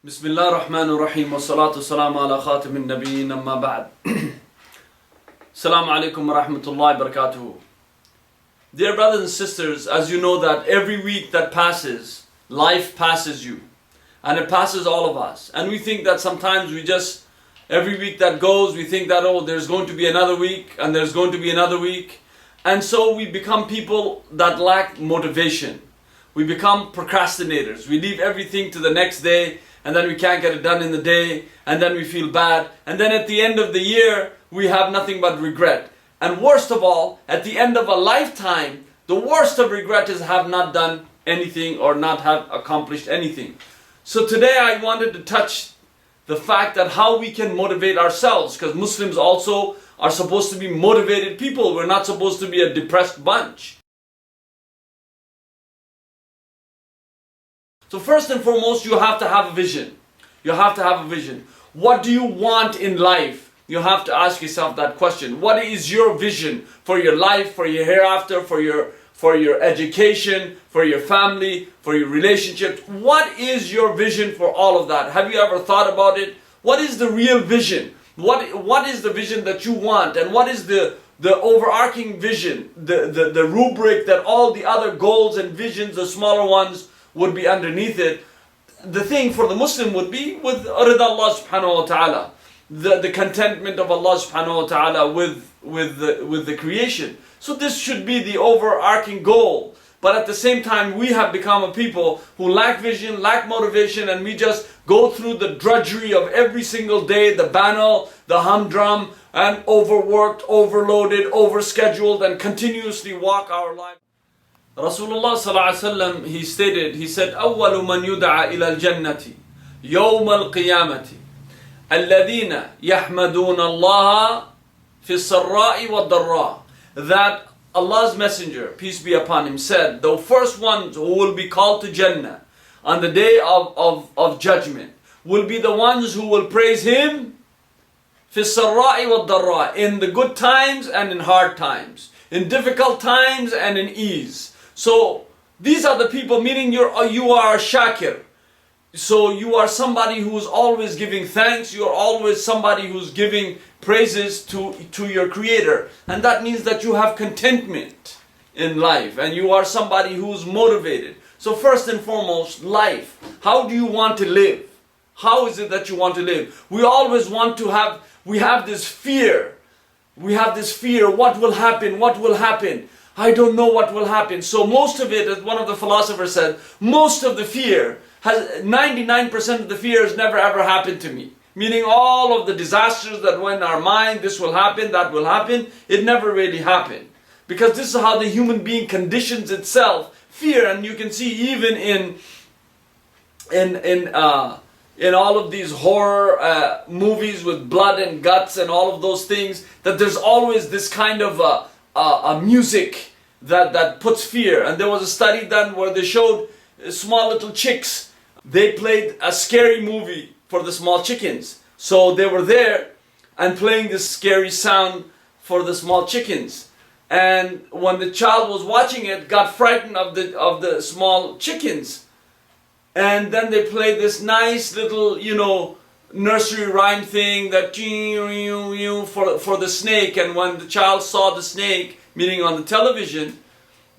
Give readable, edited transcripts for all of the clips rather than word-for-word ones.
Bismillah ar-Rahman ar-Rahim wa salatu salamu ala khatim al-Nabiyyin amma ba'd. Assalamu alaikum wa rahmatullahi wa barakatuhu. Dear brothers and sisters, as you know that every week that passes, life passes you. And it passes all of us. And we think that sometimes every week that goes, we think that, oh, there's going to be another week, and there's going to be another week. And so we become people that lack motivation. We become procrastinators. We leave everything to the next day, and then we can't get it done in the day, and then we feel bad. And then at the end of the year, we have nothing but regret. And worst of all, at the end of a lifetime, the worst of regret is have not done anything or not have accomplished anything. So today I wanted to touch the fact that how we can motivate ourselves, because Muslims also are supposed to be motivated people. We're not supposed to be a depressed bunch. So first and foremost, you have to have a vision. You have to have a vision. What do you want in life? You have to ask yourself that question. What is your vision for your life, for your hereafter, for your education, for your family, for your relationships? What is your vision for all of that? Have you ever thought about it? What is the real vision? What is the vision that you want? And what is the overarching vision, the rubric that all the other goals and visions, the smaller ones, would be underneath it? The thing for the Muslim would be with rida Allah subhanahu wa ta'ala, the contentment of Allah subhanahu wa ta'ala with the creation. So this should be the overarching goal. But at the same time, we have become a people who lack vision, lack motivation, and we just go through the drudgery of every single day, the banal, the humdrum, and overworked, overloaded, overscheduled, and continuously walk our life. Rasulullah sallallahu alaihi wasallam, he said, أول من يدعى إلى الجنة يوم القيامة الذين يحمدون الله في السراء والضراء. That Allah's Messenger, peace be upon him, said, the first ones who will be called to Jannah on the day of judgment will be the ones who will praise him في السراء والضراء, in the good times and in hard times, in difficult times and in ease. So these are the people, meaning you are a shakir. So you are somebody who is always giving thanks. You are always somebody who's giving praises to your Creator. And that means that you have contentment in life. And you are somebody who's motivated. So first and foremost, life. How do you want to live? How is it that you want to live? We always want to have, we have this fear. We have this fear. What will happen? What will happen? I don't know what will happen. So most of it, as one of the philosophers said, most of the fear, 99% of the fear has never ever happened to me. Meaning all of the disasters that were in our mind, this will happen, that will happen, it never really happened. Because this is how the human being conditions itself, fear. And you can see even in all of these horror movies with blood and guts and all of those things, that there's always this kind of a music that puts fear. And there was a study done where they showed small little chicks. They played a scary movie for the small chickens. So they were there and playing this scary sound for the small chickens. And when the child was watching it, got frightened of the small chickens. And then they played this nice little, nursery rhyme thing that for the snake. And when the child saw the snake, meaning on the television,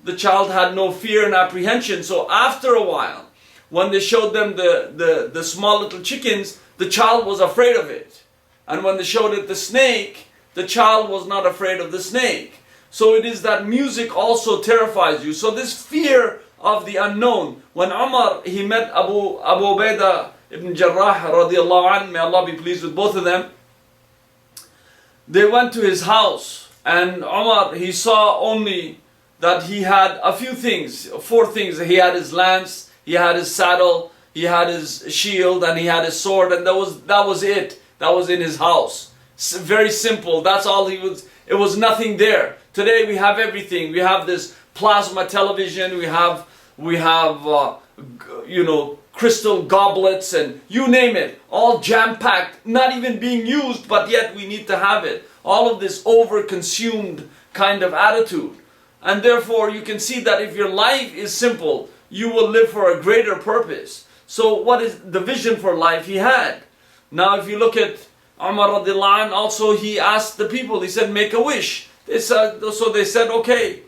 the child had no fear and apprehension. So after a while, when they showed them the small little chickens, the child was afraid of it. And when they showed it the snake, the child was not afraid of the snake. So it is that music also terrifies you. So this fear of the unknown. When Umar, he met Abu Ubaidah ibn Jarrah radiallahu anhu, may Allah be pleased with both of them. They went to his house, and Umar, he saw only that he had a few things, 4 things. He had his lance, he had his saddle, he had his shield, and he had his sword, and that was it. That was in his house. Very simple. That's all he was. It was nothing there. Today we have everything. We have this plasma television. We have crystal goblets, and you name it, all jam-packed, not even being used, but yet we need to have it. All of this over-consumed kind of attitude. And therefore you can see that if your life is simple, you will live for a greater purpose. So what is the vision for life he had? Now if you look at Umar radiallahu anh, also he asked the people, he said, make a wish. So they said, okay,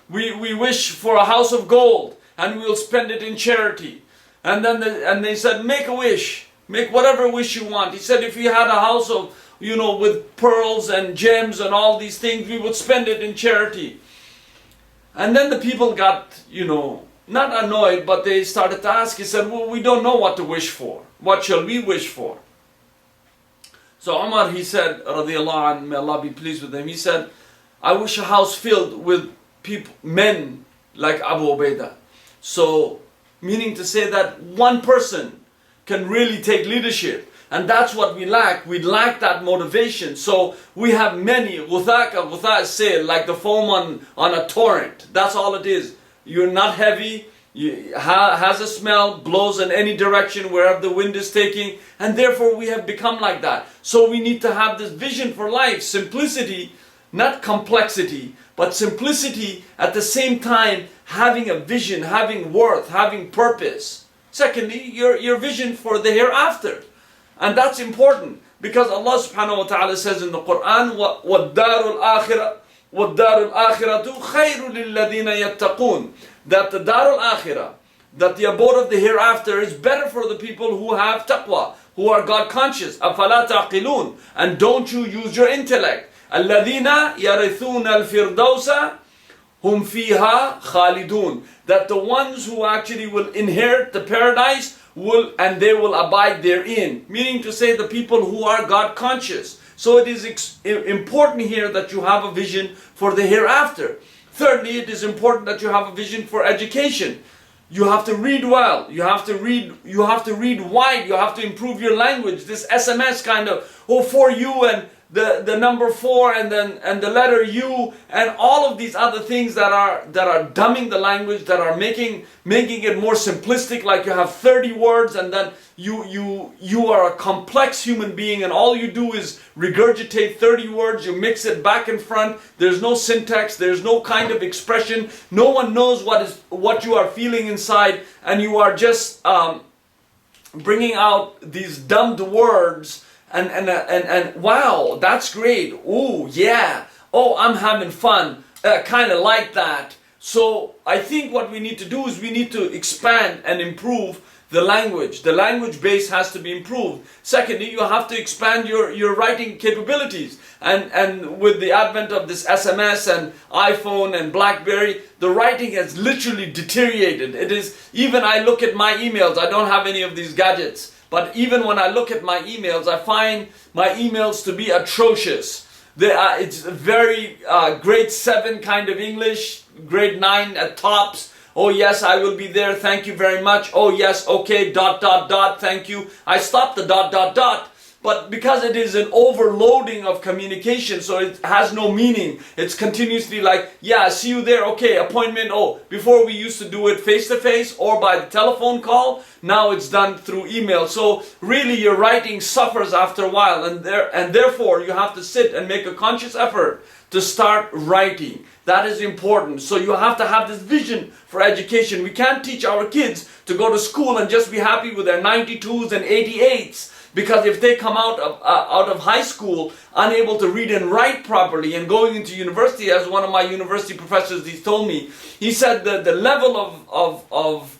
we wish for a house of gold and we'll spend it in charity. And then they said, make a wish, make whatever wish you want. He said, if you had a house of, with pearls and gems and all these things, we would spend it in charity. And then the people got, not annoyed, but they started to ask. He said, well, we don't know what to wish for. What shall we wish for? So Umar, he said, radiallahu anh, may Allah be pleased with him, he said, I wish a house filled with men like Abu Ubaidah. So, meaning to say that one person can really take leadership. And that's what we lack. We lack that motivation. So we have many. Ghutha is sail, like the foam on a torrent. That's all it is. You're not heavy. Has a smell, blows in any direction wherever the wind is taking. And therefore we have become like that. So we need to have this vision for life. Simplicity, not complexity, but simplicity at the same time having a vision, having worth, having purpose. Secondly, your vision for the hereafter. And that's important because Allah subhanahu wa ta'ala says in the Quran, وَالدَّارُ الْآخِرَةُ خَيْرٌ لِلَّذِينَ يَتَّقُونَ. That the Dar al-Akhirah, that the abode of the hereafter is better for the people who have taqwa, who are God conscious. أَفَلَا تَعْقِلُونَ. And don't you use your intellect. الَّذِينَ يَرِثُونَ الْفِرْدَوْسَ هُمْ فِيهَا خَالِدُونَ. That the ones who actually will inherit the paradise and they will abide therein. Meaning to say the people who are God conscious. So it is important here that you have a vision for the hereafter. Thirdly, it is important that you have a vision for education. You have to read well. You have to read wide. You have to improve your language. This SMS kind of, for you and the number 4 and the letter U and all of these other things that are dumbing the language, that are making it more simplistic, like you have 30 words and then you are a complex human being and all you do is regurgitate 30 words, you mix it back and front, there's no syntax, there's no kind of expression, no one knows what you are feeling inside, and you are just bringing out these dumbed words. And wow, that's great. Oh yeah. Oh, I'm having fun. Kind of like that. So I think what we need to do is we need to expand and improve the language. The language base has to be improved. Secondly, you have to expand your writing capabilities. And with the advent of this SMS and iPhone and BlackBerry, the writing has literally deteriorated. It is, even I look at my emails, I don't have any of these gadgets. But even when I look at my emails, I find my emails to be atrocious. It's very grade 7 kind of English, grade 9 at tops. Oh yes, I will be there, thank you very much. Oh yes, okay, ... thank you. I stop the ... But because it is an overloading of communication, so it has no meaning. It's continuously like, yeah, see you there, okay, appointment. Oh, before we used to do it face to face or by the telephone call, now it's done through email. So really your writing suffers after a while, and therefore you have to sit and make a conscious effort to start writing. That is important. So you have to have this vision for education. We can't teach our kids to go to school and just be happy with their 92s and 88s. Because if they come out of high school unable to read and write properly and going into university, as one of my university professors he told me, he said that the level of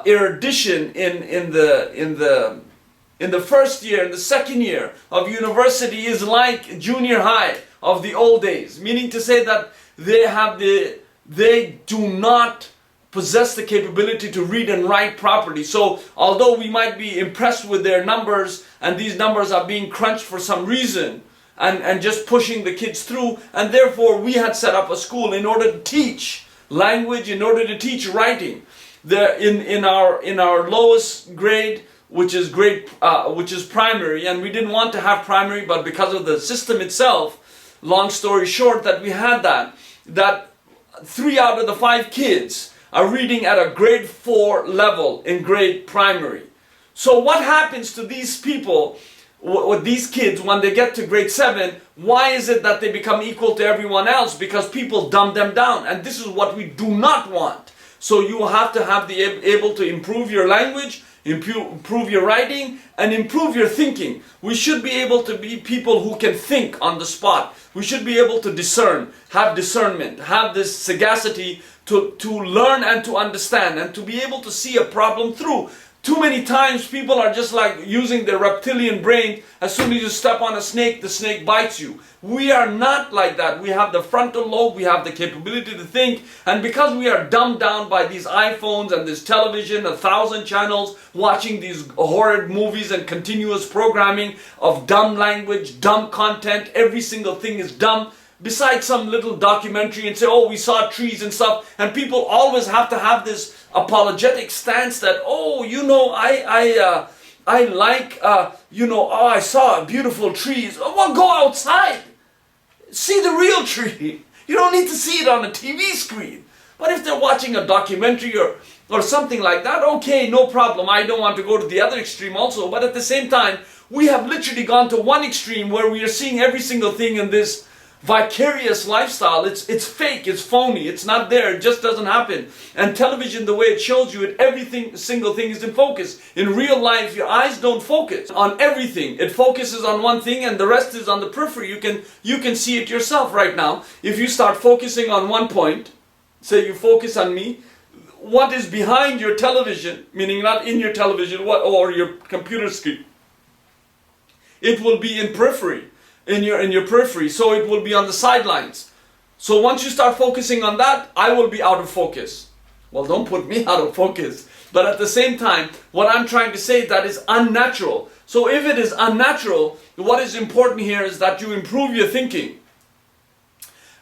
erudition in the first year and the second year of university is like junior high of the old days. Meaning to say that they do not possess the capability to read and write properly. So although we might be impressed with their numbers and these numbers are being crunched for some reason and just pushing the kids through, and therefore we had set up a school in order to teach language, in order to teach writing. In our lowest grade, which is primary, and we didn't want to have primary, but because of the system itself, long story short, that we had that 3 out of the 5 kids are reading at a grade 4 level in grade primary. So what happens to these people, with these kids, when they get to grade 7? Why is it that they become equal to everyone else? Because people dumb them down, and this is what we do not want. So you have to able to improve your language, improve your writing, and improve your thinking. We should be able to be people who can think on the spot. We should be able to discern, have discernment, have this sagacity to learn and to understand, and to be able to see a problem through. Too many times people are just like using their reptilian brain. As soon as you step on a snake, the snake bites you. We are not like that. We have the frontal lobe, we have the capability to think, and because we are dumbed down by these iPhones and this television, 1,000 channels, watching these horrid movies and continuous programming of dumb language, dumb content, every single thing is dumb. Besides some little documentary and say, oh, we saw trees and stuff, and people always have to have this apologetic stance that, oh, you know, I like, you know, oh, I saw beautiful trees. Oh, well, go outside. See the real tree. You don't need to see it on a TV screen. But if they're watching a documentary or something like that, okay, no problem. I don't want to go to the other extreme also. But at the same time, we have literally gone to one extreme where we are seeing every single thing in this vicarious lifestyle. It's fake, it's phony, it's not there, it just doesn't happen. And television, the way it shows you it, everything, single thing is in focus. In real life, your eyes don't focus on everything. It focuses on one thing and the rest is on the periphery. You can see it yourself right now. If you start focusing on one point, say you focus on me, what is behind your television, meaning not in your television or your computer screen, it will be in periphery. In your periphery, so it will be on the sidelines. So once you start focusing on that, I will be out of focus. Well, don't put me out of focus. But at the same time, what I'm trying to say, that is unnatural. So if it is unnatural, what is important here is that you improve your thinking.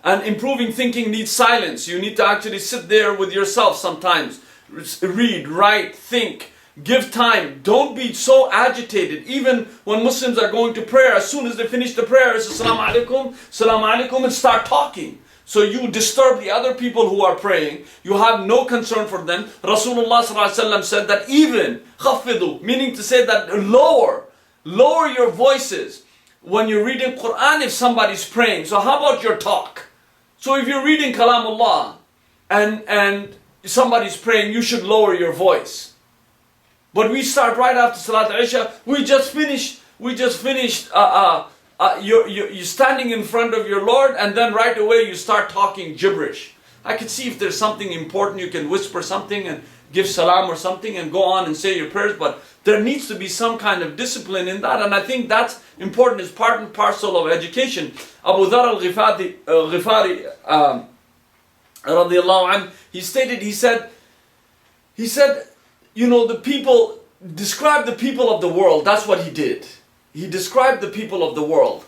And improving thinking needs silence. You need to actually sit there with yourself sometimes. Read, write, think. Give time. Don't be so agitated. Even when Muslims are going to prayer, as soon as they finish the prayer, it's Assalamu alaikum, and start talking. So you disturb the other people who are praying. You have no concern for them. Rasulullah said that even khafidu, meaning to say that lower your voices when you're reading Quran if somebody's praying. So how about your talk? So if you're reading Kalamullah and somebody's praying, you should lower your voice. But we start right after Salat Isha. We just finished. You're standing in front of your Lord, and then right away you start talking gibberish. I could see if there's something important, you can whisper something and give salam or something and go on and say your prayers. But there needs to be some kind of discipline in that, and I think that's important. It's part and parcel of education. Abu Dhar al-Ghifari, radiallahu anhu, he said, you know, the people, describe the people of the world. That's what he did. He described the people of the world.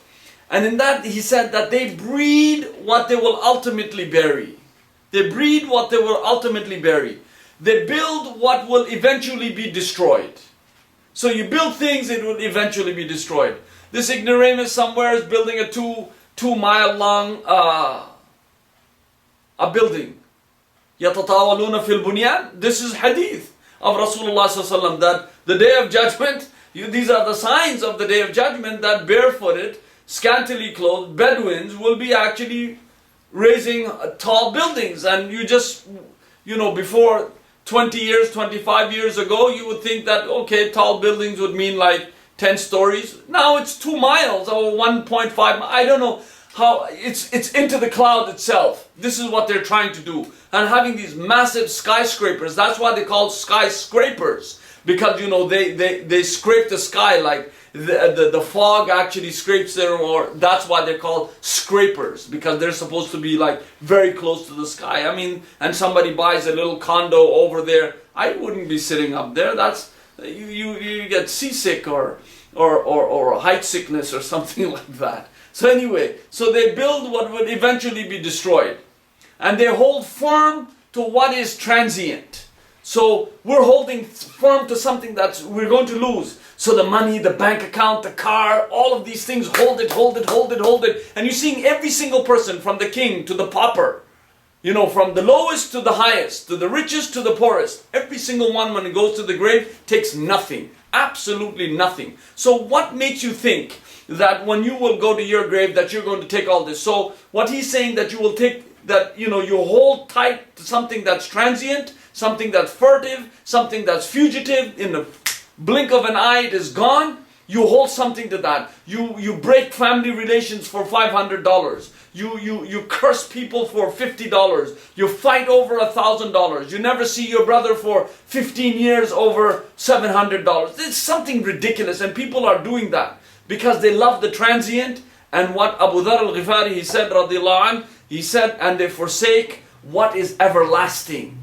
And in that he said that they breed what they will ultimately bury. They breed what they will ultimately bury. They build what will eventually be destroyed. So you build things, it will eventually be destroyed. This ignoramus somewhere is building a 2 mile long a building. يَتَطَاوَلُونَ فِي الْبُنْيَانِ. This is hadith of Rasulullah ﷺ, that the day of judgment, these are the signs of the day of judgment, that barefooted, scantily clothed Bedouins will be actually raising tall buildings. And you just, you know, before 20 years, 25 years ago, you would think that, okay, tall buildings would mean like 10 stories. Now it's 2 miles or 1.5, I don't know how, it's into the cloud itself. This is what they're trying to do. And having these massive skyscrapers, that's why they call skyscrapers. Because, you know, they scrape the sky, like the fog actually scrapes them, or that's why they're called scrapers. Because they're supposed to be like very close to the sky. I mean, and somebody buys a little condo over there, I wouldn't be sitting up there. That's, you get seasick or height sickness or something like that. So anyway, so they build what would eventually be destroyed. And they hold firm to what is transient. So we're holding firm to something that we're going to lose. So the money, the bank account, the car, all of these things, hold it. And you're seeing every single person, from the king to the pauper, you know, from the lowest to the highest, to the richest to the poorest. Every single one, when it goes to the grave, takes nothing. Absolutely nothing. So what makes you think that when you will go to your grave that you're going to take all this? So what he's saying, that you will take, that, you know, you hold tight to something that's transient, something that's furtive, something that's fugitive, in the blink of an eye, it is gone. You hold something to that. You break family relations for $500. You curse people for $50. You fight over $1,000. You never see your brother for 15 years over $700. It's something ridiculous, and people are doing that because they love the transient. And what Abu Dharr al-Ghifari, he said, radiallahu anh, he said, and they forsake what is everlasting,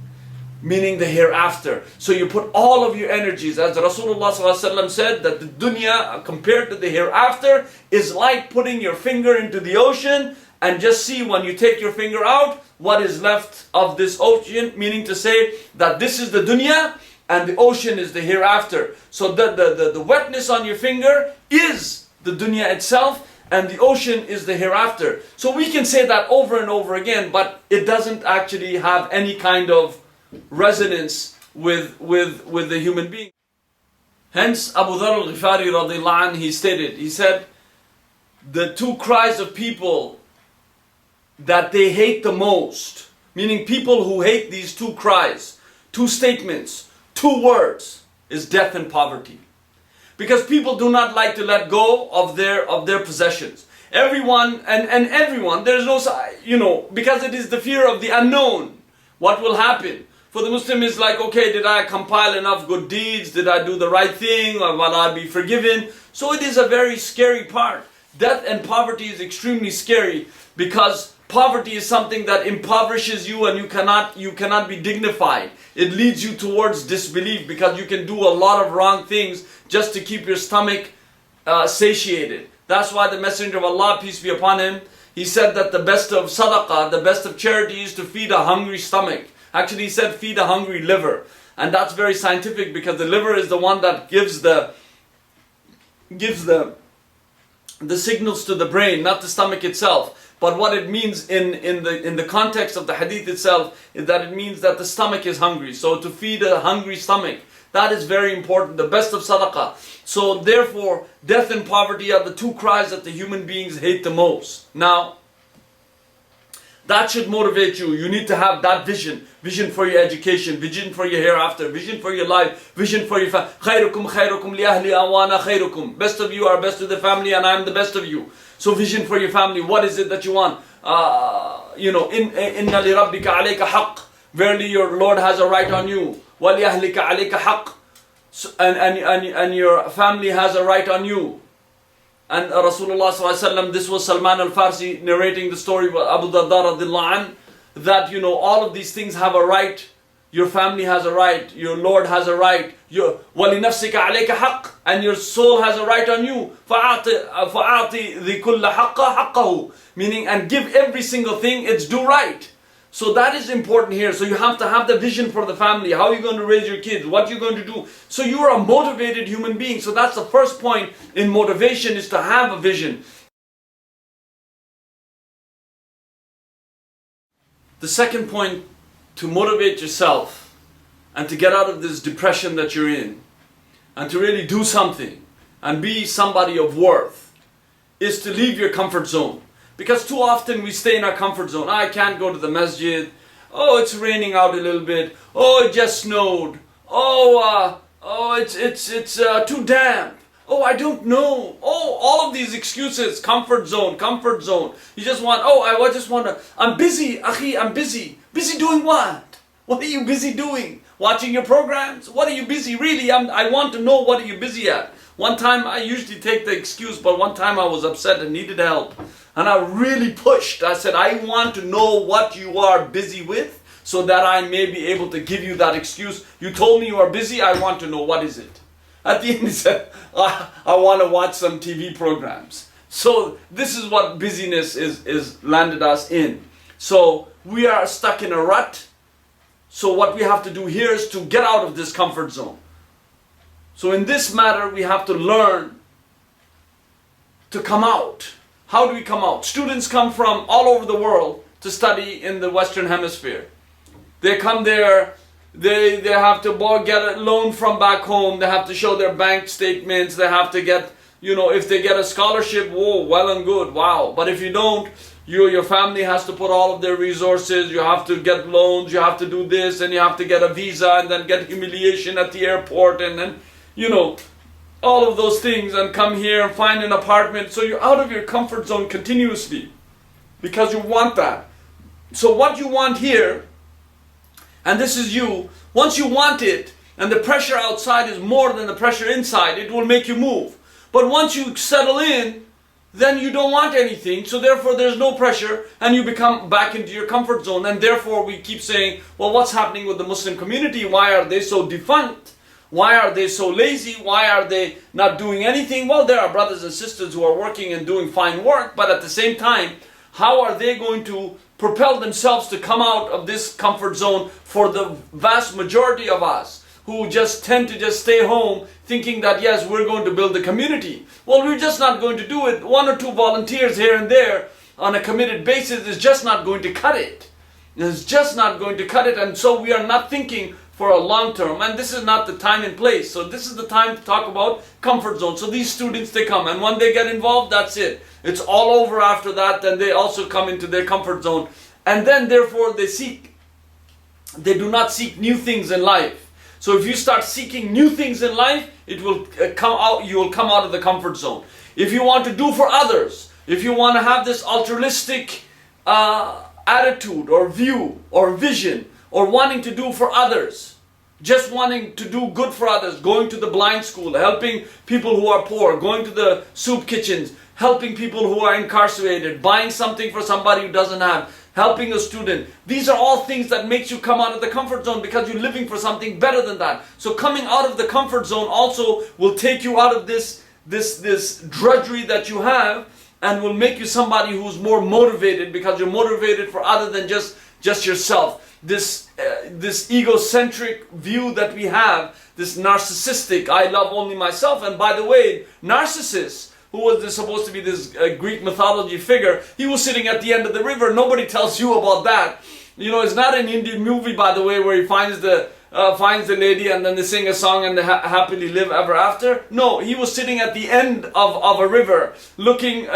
meaning the hereafter. So you put all of your energies, as Rasulullah ﷺ said, that the dunya compared to the hereafter is like putting your finger into the ocean and just see when you take your finger out what is left of this ocean, meaning to say that this is the dunya and the ocean is the hereafter. So the wetness on your finger is the dunya itself, and the ocean is the hereafter. So we can say that over and over again, but it doesn't actually have any kind of resonance with the human being. Hence Abu Dharr al-Ghifari radiallahu anh, he stated, he said, the two cries of people that they hate the most, meaning people who hate these two cries, two statements, two words, is death and poverty. Because people do not like to let go of their possessions. Everyone and everyone, there's no, because it is the fear of the unknown. What will happen? For the Muslim is like, okay, did I compile enough good deeds? Did I do the right thing? Or will I be forgiven? So it is a very scary part. Death and poverty is extremely scary because poverty is something that impoverishes you and you cannot be dignified. It leads you towards disbelief because you can do a lot of wrong things just to keep your stomach satiated. That's why the Messenger of Allah, peace be upon him, he said that the best of sadaqah, the best of charity is to feed a hungry stomach. Actually, he said feed a hungry liver. And that's very scientific because the liver is the one that gives the signals to the brain, not the stomach itself. But what it means in the context of the hadith itself is that it means that the stomach is hungry. So to feed a hungry stomach, that is very important, the best of sadaqah. So therefore, death and poverty are the two cries that the human beings hate the most. Now, that should motivate you. You need to have that vision. Vision for your education, vision for your hereafter, vision for your life, vision for your family. خَيْرُكُمْ خَيْرُكُمْ لِأَهْلِ أَوَانَ خَيْرُكُمْ. Best of you are best to the family and I am the best of you. So vision for your family. What is it that you want? إِنَّ لِرَبِّكَ عَلَيْكَ حَقٍّ. Verily your Lord has a right on you. وَلِأَهْلِكَ عَلَيْكَ حَقٍّ. And your family has a right on you. And Rasulullah ﷺ, this was Salman al-Farsi narrating the story of Abu Darda radiallahu anh, that all of these things have a right. Your family has a right, your Lord has a right, وَلِنَفْسِكَ عَلَيْكَ حَقٍّ, and your soul has a right on you. فَأَعْطِ ذِي كُلَّ حَقَّ حَقَّهُ, meaning, and give every single thing its due right. So that is important here. So you have to have the vision for the family. How are you going to raise your kids? What are you going to do? So you are a motivated human being. So that's the first point in motivation, is to have a vision. The second point to motivate yourself and to get out of this depression that you're in and to really do something and be somebody of worth is to leave your comfort zone. Because too often we stay in our comfort zone. I can't go to the masjid. Oh, it's raining out a little bit. Oh, it just snowed. It's too damp. Oh, I don't know. Oh, all of these excuses. Comfort zone, comfort zone. You just want, I'm busy, akhi, I'm busy. Busy doing what? What are you busy doing? Watching your programs? What are you busy? Really, I want to know, what are you busy at? One time, I usually take the excuse, but one time I was upset and needed help. And I really pushed. I said, I want to know what you are busy with so that I may be able to give you that excuse. You told me you are busy, I want to know, what is it? At the end he said, I want to watch some TV programs. So this is what busyness is landed us in. So we are stuck in a rut. So what we have to do here is to get out of this comfort zone. So in this matter, we have to learn to come out. How do we come out? Students come from all over the world to study in the Western Hemisphere. They come there, they have to get a loan from back home, they have to show their bank statements, they have to get, if they get a scholarship, whoa, well and good, wow. But if you don't, your family has to put all of their resources, you have to get loans, you have to do this, and you have to get a visa, and then get humiliation at the airport, and then you know, all of those things and come here and find an apartment. So you're out of your comfort zone continuously because you want that. So what you want here, and this is you, once you want it and the pressure outside is more than the pressure inside, it will make you move. But once you settle in, then you don't want anything, so therefore there's no pressure and you become back into your comfort zone. And therefore we keep saying, well, what's happening with the Muslim community? Why are they so defunct? Why are they so lazy? Why are they not doing anything? Well, there are brothers and sisters who are working and doing fine work, but at the same time, how are they going to propel themselves to come out of this comfort zone for the vast majority of us who just tend to just stay home thinking that, yes, we're going to build a community? Well, we're just not going to do it. One or two volunteers here and there on a committed basis is just not going to cut it. It's just not going to cut it, and so we are not thinking for a long term, and this is not the time and place. So this is the time to talk about comfort zone. So these students, they come, and when they get involved, that's it. It's all over after that. Then they also come into their comfort zone, and then therefore they do not seek new things in life. So if you start seeking new things in life, it will come out. You will come out of the comfort zone. If you want to do for others, if you want to have this altruistic attitude or view or vision, or wanting to do for others, just wanting to do good for others, going to the blind school, helping people who are poor, going to the soup kitchens, helping people who are incarcerated, buying something for somebody who doesn't have, helping a student. These are all things that makes you come out of the comfort zone because you're living for something better than that. So coming out of the comfort zone also will take you out of this drudgery that you have, and will make you somebody who's more motivated, because you're motivated for other than just yourself. This egocentric view that we have, this narcissistic, I love only myself. And by the way, Narcissus, who was supposed to be this Greek mythology figure, he was sitting at the end of the river. Nobody tells you about that. You know, it's not an Indian movie, by the way, where he finds the lady and then they sing a song and they happily live ever after. No, he was sitting at the end of a river, looking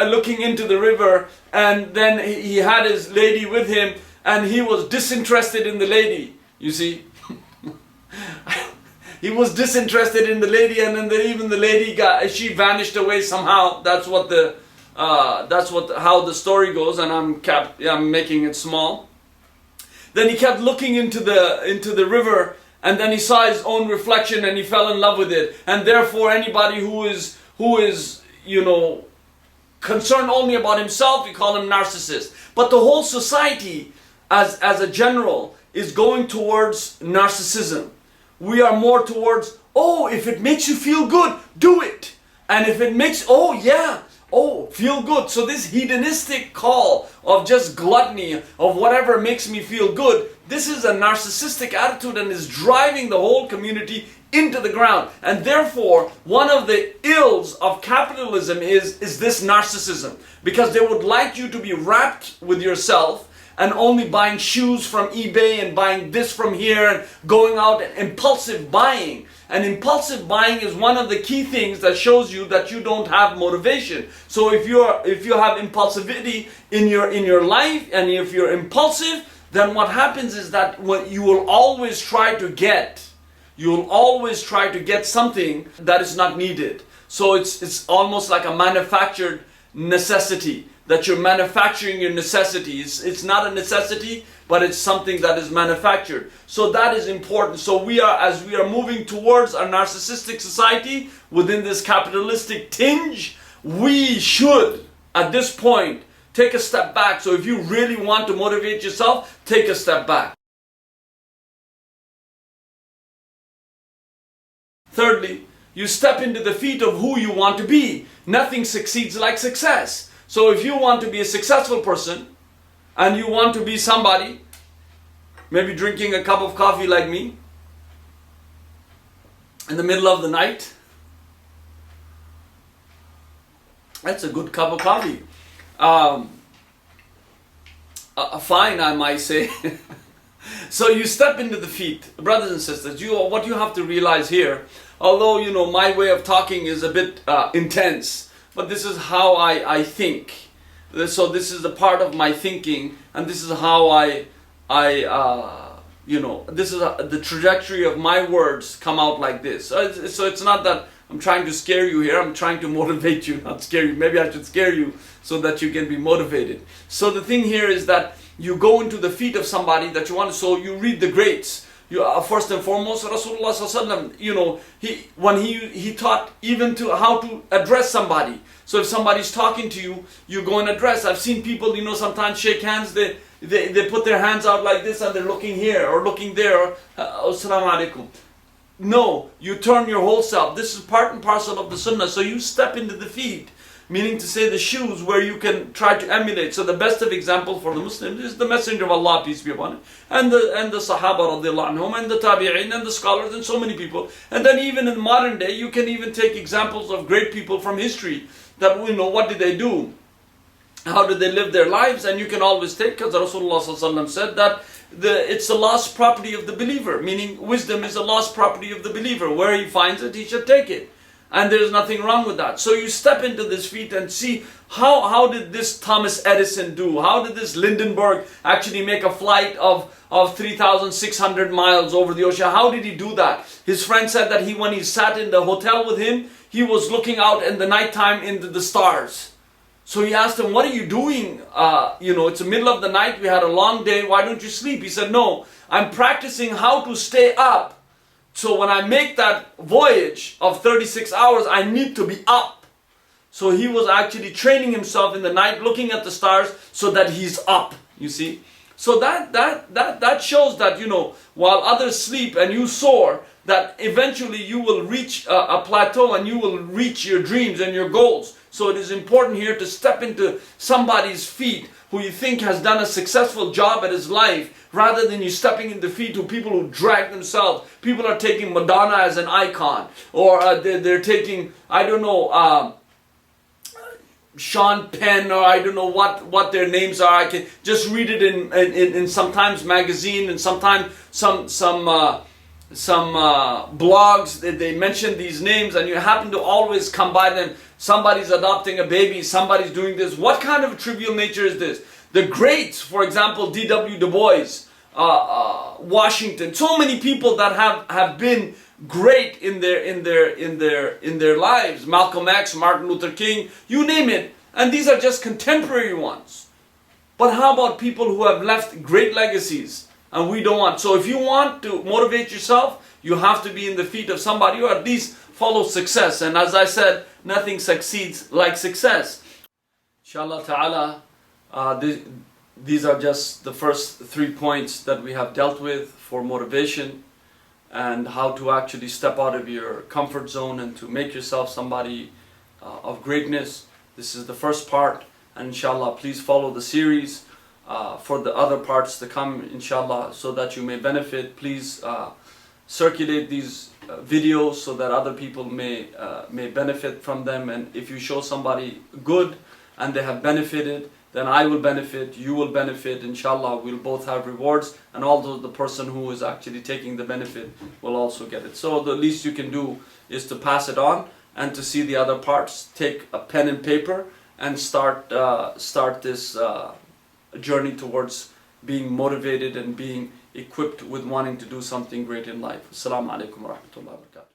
into the river, and then he had his lady with him, and he was disinterested in the lady, you see. He was disinterested in the lady, and then even the lady she vanished away somehow. That's how the story goes, and I'm making it small. Then he kept looking into the river, and then he saw his own reflection and he fell in love with it. And therefore anybody who is you know, concerned only about himself, we call him narcissist. But the whole society as a general is going towards narcissism. We are more towards, oh, if it makes you feel good, do it. And if it makes, oh yeah, oh, feel good. So this hedonistic call of just gluttony, of whatever makes me feel good, this is a narcissistic attitude and is driving the whole community into the ground. And therefore, one of the ills of capitalism is this narcissism. Because they would like you to be wrapped with yourself and only buying shoes from eBay and buying this from here and going out and impulsive buying. And impulsive buying is one of the key things that shows you that you don't have motivation. So if you have impulsivity in your life, and if you're impulsive, then what happens is that you will always try to get something that is not needed. So it's almost like a manufactured necessity, that you're manufacturing your necessities. It's not a necessity, but it's something that is manufactured. So that is important. So as we are moving towards a narcissistic society within this capitalistic tinge, we should, at this point, take a step back. So if you really want to motivate yourself, take a step back. Thirdly, you step into the feet of who you want to be. Nothing succeeds like success. So if you want to be a successful person, and you want to be somebody, maybe drinking a cup of coffee like me, in the middle of the night, that's a good cup of coffee. Fine, I might say. So you step into the feet, brothers and sisters. What you have to realize here, although you know my way of talking is a bit intense, but this is how I think. So this is a part of my thinking, and this is how I you know, this is the trajectory of my words come out like this. So it's not that I'm trying to scare you here, I'm trying to motivate you, not scare you. Maybe I should scare you so that you can be motivated. So the thing here is that you go into the feet of somebody that you want to, so you read the greats. You, first and foremost, Rasulullah sallallahu alaihi wasallam, you know, he taught even to how to address somebody. So if somebody's talking to you, you go and address. I've seen people, you know, sometimes shake hands, they put their hands out like this and they're looking here or looking there, or Assalamu alaikum. No, you turn your whole self. This is part and parcel of the sunnah. So you step into the feet, meaning to say the shoes where you can try to emulate. So the best of example for the Muslims is the Messenger of Allah, peace be upon him, and the Sahaba radiallahu anhum, and the Tabi'in, and the scholars, and so many people. And then even in modern day, you can even take examples of great people from history that we know what did they do, how did they live their lives, and you can always take, because Rasulullah sallallahu alaihi wasallam said that it's a lost property of the believer, meaning wisdom is a lost property of the believer. Where he finds it, he should take it. And there's nothing wrong with that. So you step into this feet and see how did this Thomas Edison do? How did this Lindenberg actually make a flight of 3,600 miles over the ocean? How did he do that? His friend said that when he sat in the hotel with him, he was looking out in the nighttime into the stars. So he asked him, what are you doing? You know, it's the middle of the night, we had a long day, why don't you sleep? He said, no, I'm practicing how to stay up. So when I make that voyage of 36 hours, I need to be up. So he was actually training himself in the night, looking at the stars, so that he's up, you see. So that shows that, you know, while others sleep and you soar, that eventually you will reach a plateau and you will reach your dreams and your goals. So it is important here to step into somebody's feet who you think has done a successful job at his life, rather than you stepping in the feet of people who drag themselves. People are taking Madonna as an icon, or they're taking, I don't know, Sean Penn, or I don't know what their names are. I can just read it in sometimes magazine, and sometimes some blogs, they mention these names, and you happen to always come by them. Somebody's adopting a baby, somebody's doing this. What kind of trivial nature is this? The greats, for example, D.W. Du Bois, Washington, so many people that have been great in their lives. Malcolm X, Martin Luther King, you name it. And these are just contemporary ones. But how about people who have left great legacies? And we don't want. So if you want to motivate yourself, you have to be in the feet of somebody, or at least follow success. And as I said, nothing succeeds like success. Inshallah ta'ala, these are just the first 3 points that we have dealt with for motivation and how to actually step out of your comfort zone and to make yourself somebody of greatness. This is the first part, and inshallah please follow the series for the other parts to come, inshallah, so that you may benefit. Please circulate these videos so that other people may benefit from them, and if you show somebody good and they have benefited, then I will benefit, you will benefit, inshallah we'll both have rewards, and although the person who is actually taking the benefit will also get it. So the least you can do is to pass it on and to see the other parts. Take a pen and paper and start this journey towards being motivated and being equipped with wanting to do something great in life. Assalamu alaikum wa rahmatullahi wa barakatuh.